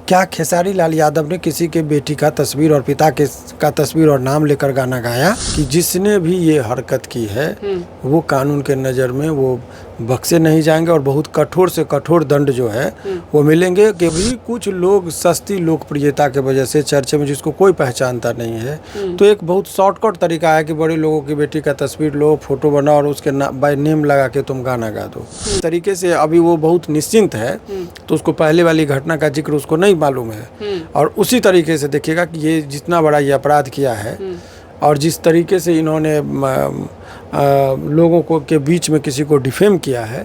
क्या खेसारी लाल यादव ने किसी के बेटी का तस्वीर और पिता के का तस्वीर और नाम लेकर गाना गाया कि जिसने भी ये हरकत की है वो कानून के नज़र में वो बख्शे नहीं जाएंगे और बहुत कठोर से कठोर दंड जो है वो मिलेंगे। कि भी कुछ लोग सस्ती लोकप्रियता के वजह से चर्चे में जिसको कोई पहचानता नहीं है, तो एक बहुत शॉर्टकट तरीका है कि बड़े लोगों की बेटी का तस्वीर लो, फोटो बनाओ और उसके बाय नेम लगा के तुम गाना गा दो। इस तरीके से अभी वो बहुत निश्चिंत है, तो उसको पहले वाली घटना का जिक्र उसको नहीं मालूम है। और उसी तरीके से देखिएगा कि ये जितना बड़ा ये अपराध किया है और जिस तरीके से इन्होंने लोगों को के बीच में किसी को डिफेम किया है,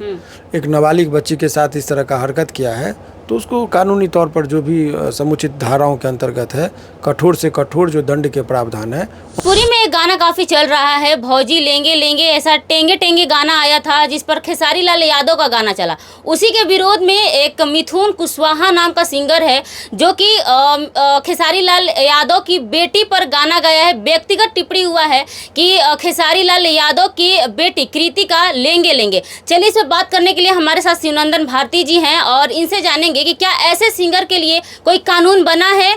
एक नाबालिग बच्ची के साथ इस तरह का हरकत किया है, तो उसको कानूनी तौर पर जो भी समुचित धाराओं के अंतर्गत है, कठोर से कठोर जो दंड के प्रावधान है। पूरी में एक गाना काफी चल रहा है, भौजी लेंगे लेंगे, ऐसा टेंगे टेंगे गाना आया था जिस पर खेसारी लाल यादव का गाना चला। उसी के विरोध में एक मिथुन कुशवाहा नाम का सिंगर है जो कि खेसारी लाल यादव की बेटी पर गाना गाया है। व्यक्तिगत टिप्पणी हुआ है कि खेसारी लाल यादव की बेटी कृतिका लेंगे लेंगे। चलिए इस पर बात करने के लिए हमारे साथ शिवनंदन भारती जी हैं और इनसे जानेंगे कि क्या ऐसे सिंगर के लिए कोई कानून बना है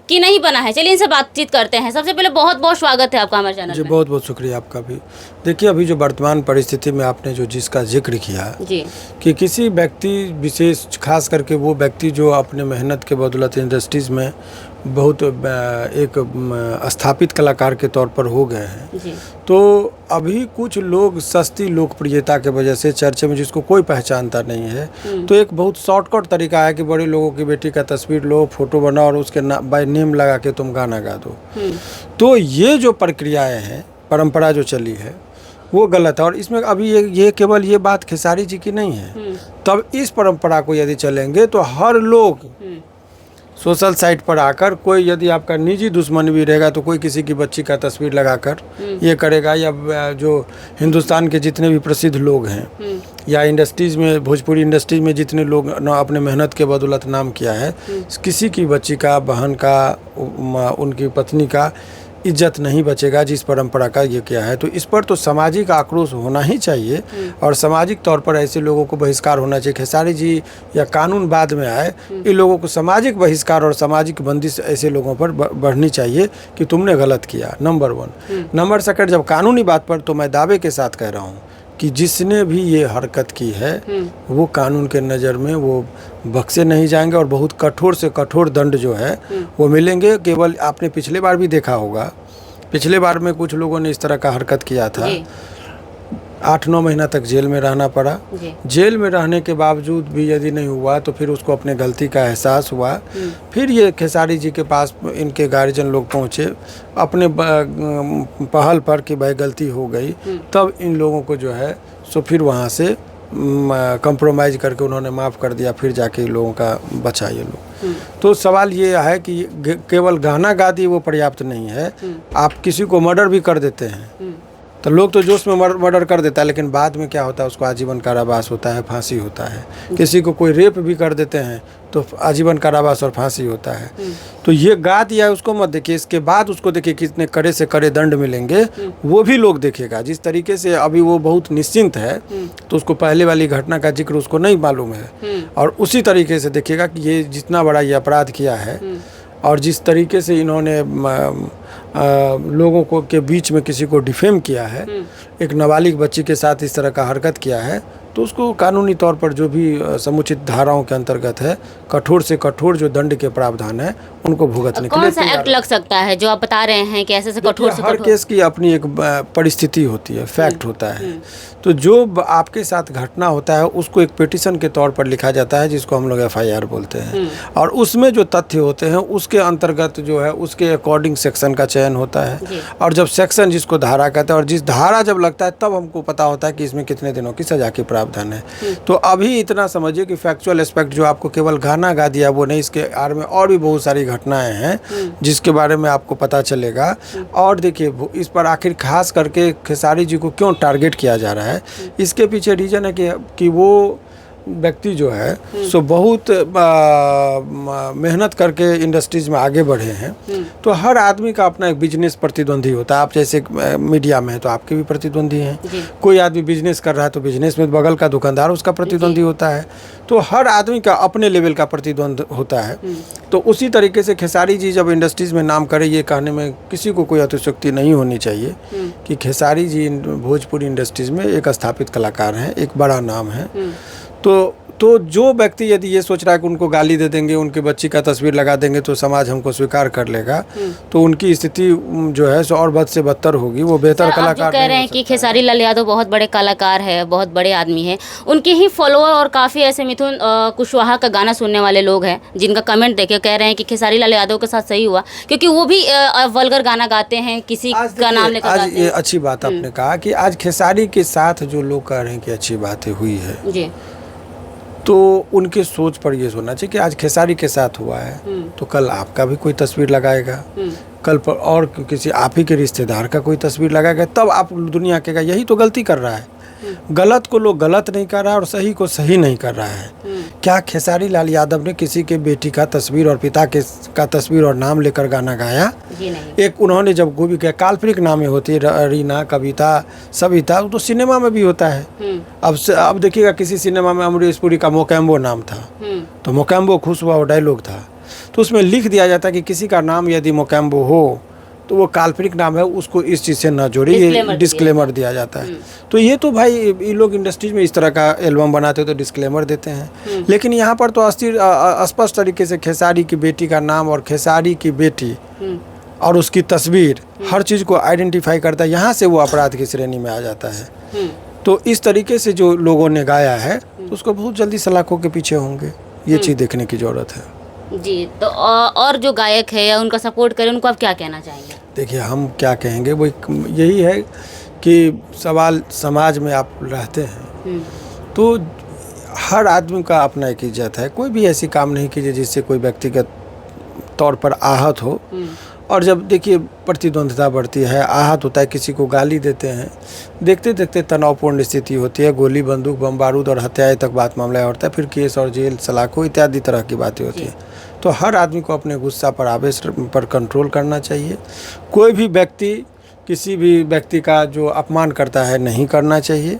कि नहीं बना है। चलिए इनसे बातचीत करते हैं। सबसे पहले बहुत बहुत स्वागत है आपका हमारे चैनल में। बहुत बहुत शुक्रिया आपका भी। देखिए, अभी जो वर्तमान परिस्थिति में आपने जो जिसका जिक्र किया जी, कि किसी व्यक्ति विशेष, खास करके वो व्यक्ति जो अपने मेहनत के बदौलत इंडस्ट्रीज़ में बहुत एक स्थापित कलाकार के तौर पर हो गए हैं जी। तो अभी कुछ लोग सस्ती लोकप्रियता के वजह से चर्चे में जिसको कोई पहचानता नहीं है, तो एक बहुत शॉर्टकट तरीका है कि बड़े लोगों की बेटी का तस्वीर लो, फोटो बनाओ और उसके बाय नेम लगा के तुम गाना गा दो। तो ये जो प्रक्रियाएं हैं, परंपरा जो चली है वो गलत है। और इसमें अभी ये केवल ये बात खेसारी जी की नहीं है। तब इस परंपरा को यदि चलेंगे तो हर लोग सोशल साइट पर आकर, कोई यदि आपका निजी दुश्मन भी रहेगा तो कोई किसी की बच्ची का तस्वीर लगाकर ये करेगा, या जो हिंदुस्तान के जितने भी प्रसिद्ध लोग हैं या इंडस्ट्रीज़ में, भोजपुरी इंडस्ट्रीज में जितने लोग अपने मेहनत के बदौलत नाम किया है, किसी की बच्ची का, बहन का, उनकी पत्नी का इज्जत नहीं बचेगा जिस परंपरा का ये क्या है। तो इस पर तो सामाजिक आक्रोश होना ही चाहिए और सामाजिक तौर पर ऐसे लोगों को बहिष्कार होना चाहिए। खेसारी जी या कानून बाद में आए, इन लोगों को सामाजिक बहिष्कार और सामाजिक बंदिश ऐसे लोगों पर बढ़नी चाहिए कि तुमने गलत किया, नंबर 1। नंबर 2, जब कानूनी बात पर, तो मैं दावे के साथ कह रहा हूँ कि जिसने भी ये हरकत की है वो कानून के नज़र में वो बख्शे नहीं जाएंगे और बहुत कठोर से कठोर दंड जो है वो मिलेंगे। केवल आपने पिछले बार भी देखा होगा, पिछले बार में कुछ लोगों ने इस तरह का हरकत किया था, 8-9 महीना तक जेल में रहना पड़ा। जेल में रहने के बावजूद भी यदि नहीं हुआ तो फिर उसको अपने गलती का एहसास हुआ। फिर ये खेसारी जी के पास इनके गार्जियन लोग पहुँचे अपने पहल पर कि भाई गलती हो गई, तब इन लोगों को जो है सो फिर वहाँ से कंप्रोमाइज़ करके उन्होंने माफ़ कर दिया, फिर जाके लोगों का बचा ये लोग। तो सवाल ये है कि केवल गाना गा दी वो पर्याप्त नहीं है। आप किसी को मर्डर भी कर देते हैं तो लोग तो जोश में मर्डर कर देता है, लेकिन बाद में क्या होता है, उसको आजीवन कारावास होता है, फांसी होता है। किसी को कोई रेप भी कर देते हैं तो आजीवन कारावास और फांसी होता है। तो ये गा दिया है उसको मत देखिए, इसके बाद उसको देखिए कितने कड़े से कड़े दंड मिलेंगे, वो भी लोग देखेगा। जिस तरीके से अभी वो बहुत निश्चिंत है, तो उसको पहले वाली घटना का जिक्र उसको नहीं मालूम है। और उसी तरीके से देखिएगा कि ये जितना बड़ा ये अपराध किया है और जिस तरीके से इन्होंने लोगों को के बीच में किसी को डिफेम किया है, एक नाबालिग बच्ची के साथ इस तरह का हरकत किया है, तो उसको कानूनी तौर पर जो भी समुचित धाराओं के अंतर्गत है, कठोर से कठोर जो दंड के प्रावधान है उनको भुगतने के लिए कौन सा एक्ट लग सकता है जो आप बता रहे हैं कि ऐसे से कठोर से हर केस की अपनी एक परिस्थिति होती है, फैक्ट होता है। तो जो आपके साथ घटना होता है उसको एक पिटीशन के तौर पर लिखा जाता है, जिसको हम लोग FIR बोलते हैं, और उसमें जो तथ्य होते हैं उसके अंतर्गत जो है उसके अकॉर्डिंग सेक्शन का चयन होता है। और जब सेक्शन, जिसको धारा कहते हैं, और जिस धारा जब लगता है तब हमको पता होता है कि इसमें कितने दिनों की सजा के प्रावधान है। तो अभी इतना समझिए कि फैक्चुअल एस्पेक्ट जो आपको केवल गाना गा दिया वो नहीं, इसके आड़ में और भी बहुत सारी घटनाएं हैं जिसके बारे में आपको पता चलेगा। और देखिए इस पर आखिर खास करके खेसारी जी को क्यों टारगेट किया जा रहा है, इसके पीछे रीज़न है कि वो व्यक्ति जो है सो बहुत मेहनत करके इंडस्ट्रीज में आगे बढ़े हैं, तो हर आदमी का अपना एक बिजनेस प्रतिद्वंदी होता है। आप जैसे मीडिया में है तो आपके भी प्रतिद्वंदी हैं, कोई आदमी बिजनेस कर रहा है तो बिजनेस में बगल का दुकानदार उसका प्रतिद्वंदी होता है, तो हर आदमी का अपने लेवल का प्रतिद्वंद होता है। तो उसी तरीके से खेसारी जी जब इंडस्ट्रीज में नाम करे, ये कहने में किसी को कोई अतिशयोक्ति नहीं होनी चाहिए कि खेसारी जी भोजपुरी इंडस्ट्रीज में एक स्थापित कलाकार हैं, एक बड़ा नाम है। तो जो व्यक्ति यदि ये सोच रहा है कि उनको गाली दे देंगे, उनके बच्ची का तस्वीर लगा देंगे तो समाज हमको स्वीकार कर लेगा, तो उनकी स्थिति जो है सो और बद से बदतर होगी। वो बेहतर कलाकार कह रहे हैं कि खेसारी लाल यादव बहुत बड़े कलाकार है, बहुत बड़े आदमी है, उनके ही फॉलोअर और काफ़ी ऐसे मिथुन कुशवाहा का गाना सुनने वाले लोग हैं जिनका कमेंट देखे कह रहे हैं कि खेसारी लाल यादव के साथ सही हुआ, क्योंकि वो भी वल्गर गाना गाते हैं, किसी का नाम लेकर आज ये अच्छी बात आपने कहा कि आज खेसारी के साथ जो लोग कह रहे हैं कि अच्छी बातें हुई है जी, तो उनके सोच पर ये सोचना चाहिए कि आज खेसारी के साथ हुआ है तो कल आपका भी कोई तस्वीर लगाएगा, कल पर और किसी आप ही के रिश्तेदार का कोई तस्वीर लगाएगा, तब आप दुनिया कहेगा यही तो गलती कर रहा है। गलत को लोग गलत नहीं कर रहा है और सही को सही नहीं कर रहा है। क्या खेसारी लाल यादव ने किसी के बेटी का तस्वीर और पिता के का तस्वीर और नाम लेकर गाना गाया? जी नहीं। एक उन्होंने जब कोई भी काल्पनिक नामें होती है, रीना, कविता, सविता, तो सिनेमा में भी होता है। अब देखिएगा किसी सिनेमा में अमरीश पुरी का मोकैम्बो नाम था, तो मोकैम्बो खुश हुआ वो डायलॉग था, तो उसमें लिख दिया जाता है कि किसी का नाम यदि मोकैम्बो हो तो वो काल्पनिक नाम है, उसको इस चीज़ से न जोड़िए, ये डिस्क्लेमर दिया जाता है। तो ये तो भाई ये लोग इंडस्ट्रीज में इस तरह का एल्बम बनाते हो तो डिस्क्लेमर देते हैं, लेकिन यहाँ पर तो स्पष्ट तरीके से खेसारी की बेटी का नाम और खेसारी की बेटी और उसकी तस्वीर हर चीज़ को आइडेंटिफाई करता है, यहाँ से वो अपराध की श्रेणी में आ जाता है। तो इस तरीके से जो लोगों ने गाया है तो उसको बहुत जल्दी सलाखों के पीछे होंगे, ये चीज़ देखने की ज़रूरत है जी। तो और जो गायक है या उनका सपोर्ट करें, उनको आप क्या कहना चाहेंगे? देखिए हम क्या कहेंगे, वो यही है कि सवाल समाज में आप रहते हैं तो हर आदमी का अपना एक इज्जत है, कोई भी ऐसी काम नहीं कीजिए जिससे कोई व्यक्तिगत तौर पर आहत हो। और जब देखिए प्रतिद्वंद्विता बढ़ती है, आहत होता है, किसी को गाली देते हैं, देखते देखते तनावपूर्ण स्थिति होती है, गोली बंदूक बम बारूद और हत्याएं तक बात मामला होता है, फिर केस और जेल सलाखों इत्यादि तरह की बातें होती हैं। तो हर आदमी को अपने गुस्सा पर, आवेश पर कंट्रोल करना चाहिए। कोई भी व्यक्ति किसी भी व्यक्ति का जो अपमान करता है नहीं करना चाहिए,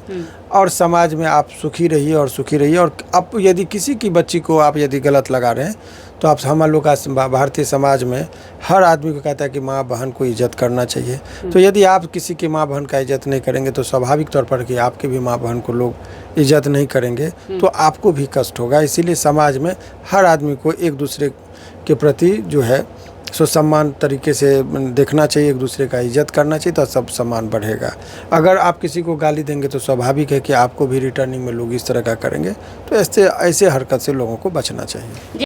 और समाज में आप सुखी रहिए और सुखी रहिए। और अब यदि किसी की बच्ची को आप यदि गलत लगा रहे हैं तो आप हम लोग का भारतीय समाज में हर आदमी को कहता है कि माँ बहन को इज्जत करना चाहिए। तो यदि आप किसी की माँ बहन का इज्जत नहीं करेंगे तो स्वाभाविक तौर पर कि आपके भी माँ बहन को लोग इज्जत नहीं करेंगे तो आपको भी कष्ट होगा। इसीलिए समाज में हर आदमी को एक दूसरे के प्रति जो है सो सम्मान तरीके से देखना चाहिए, एक दूसरे का इज्जत करना चाहिए, तो सब सम्मान बढ़ेगा। अगर आप किसी को गाली देंगे तो स्वाभाविक है कि आपको भी रिटर्निंग में लोग इस तरह का करेंगे, तो ऐसे हरकत से लोगों को बचना चाहिए।